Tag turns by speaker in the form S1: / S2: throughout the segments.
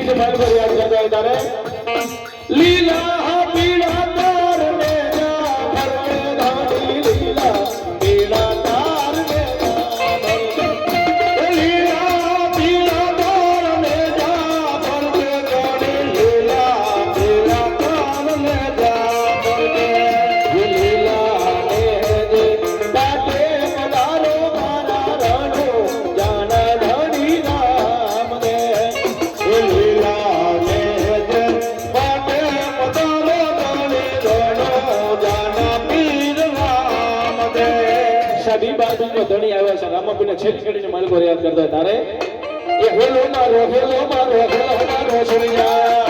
S1: કરીને માલકો યાદ કરતા તારે લીલા પીળા તાર ને ધાણી લીલા પીળા તાર ને લીલા પીળા તાર ને લીલા પીળા તાર ને લીલા ને બાટે પધારો મારા રણો જાન ધણી રામ ને લીલા ને બાટે પધારો ધણી રણો જાન પીર રામ ને સબી બાજુ નો ધણી આવ્યો છે રામાપીને છેલી કરીને માલકો યાદ કરતો તારે એ હેલો મારો સુની જા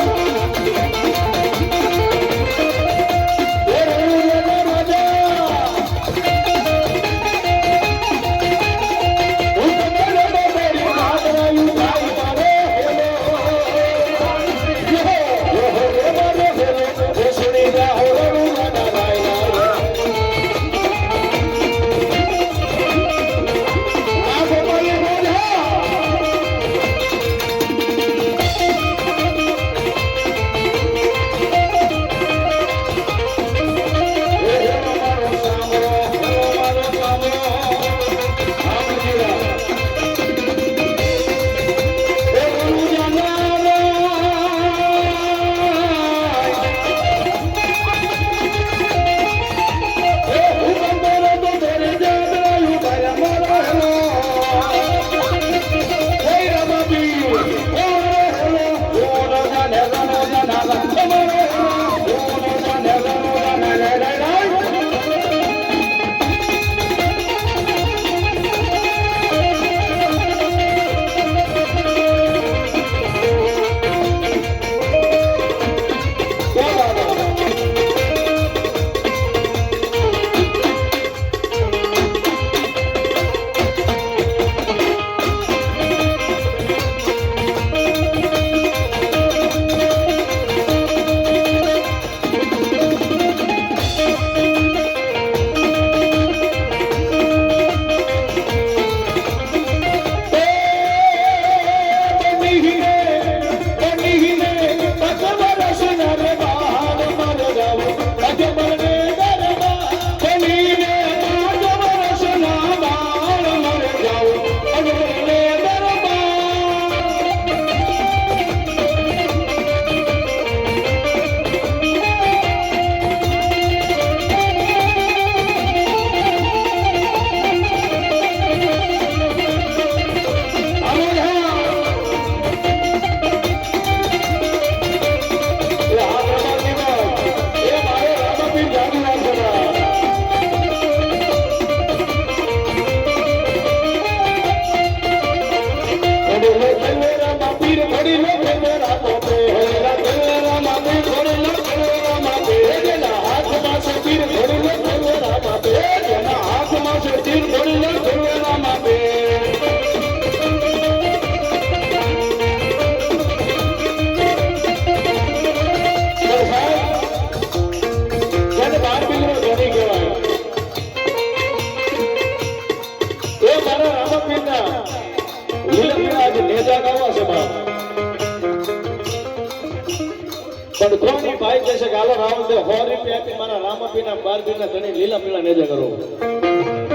S1: પણ કોની ભાઈ કહેશે કે હાલો રાવણ દે 100 રૂપિયા આપી મારા રામાપીના 12 બીના ધણી લીલા પીળા નેજા કરો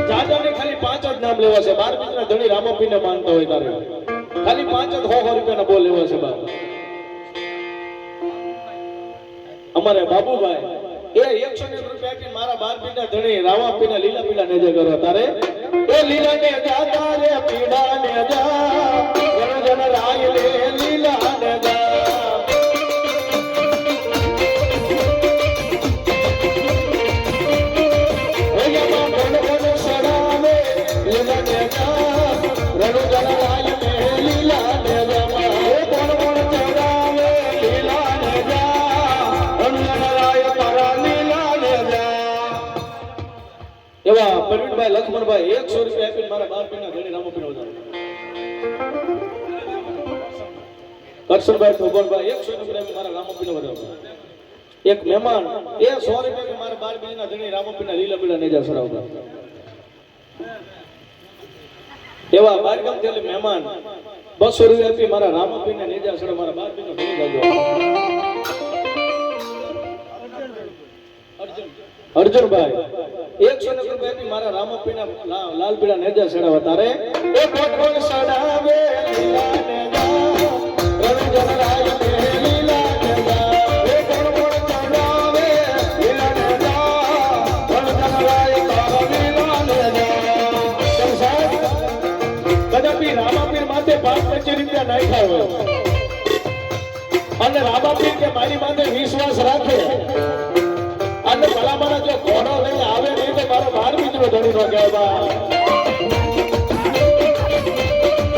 S1: જાજાને ખાલી 5 જ નામ લેવા છે 12 બીના ધણી રામાપીને માનતો હોય તારે ખાલી 5 જ 100 રૂપિયાના બોલ લેવા છે બાપ અમારે બાબુભાઈ એ 101 રૂપિયા આપી મારા 12 બીના ધણી રામાપીના લીલા પીળા નેજા કરો તારે એ લીલા ને જાતા રે પીળા નેજા ગણજન રાય લે લીલા નેજા એવા પ્રવીણભાઈ લક્ષ્મણભાઈ 100 રૂપિયા આપીને મારા 12 પીના ઘણી રામપીનો વધારો કરશનભાઈ ભગવાનભાઈ 100 રૂપિયા મારા રામપીનો વધારો એક મહેમાન એ 100 રૂપિયા મારા 12 પીના ઘણી રામપીના લીલા પીલા નેજા સરાવતા એવા બારગામ થી મહેમાન ₹200 આપી મારા રામપીને નેજા સડે મારા 12 પીનો ધણી જાજો. અર્જુનભાઈ 100 રૂપિયા આપી મારા રામપીના લાલ પીળા નેજા સડાવા તારે એ કોણ કોણ સડાવે લીલા નેજા રવિ જનરાય કે લીલા નેજા એ કોણ કોણ સડાવે લીલા નેજા રવિ જનરાય તારા લીલા નેજા. ચલ સાહેબ કદાપી રામાપીર માથે 5-25 રૂપિયા નાખ્યા હોય અને રામાપીર કે મારી માથે વિશ્વાસ રાખે અને ભલામણ જો ઘોડો લઈને આવે નહીં તો મારો 12 બીજનો ધણી નો કહેવાય.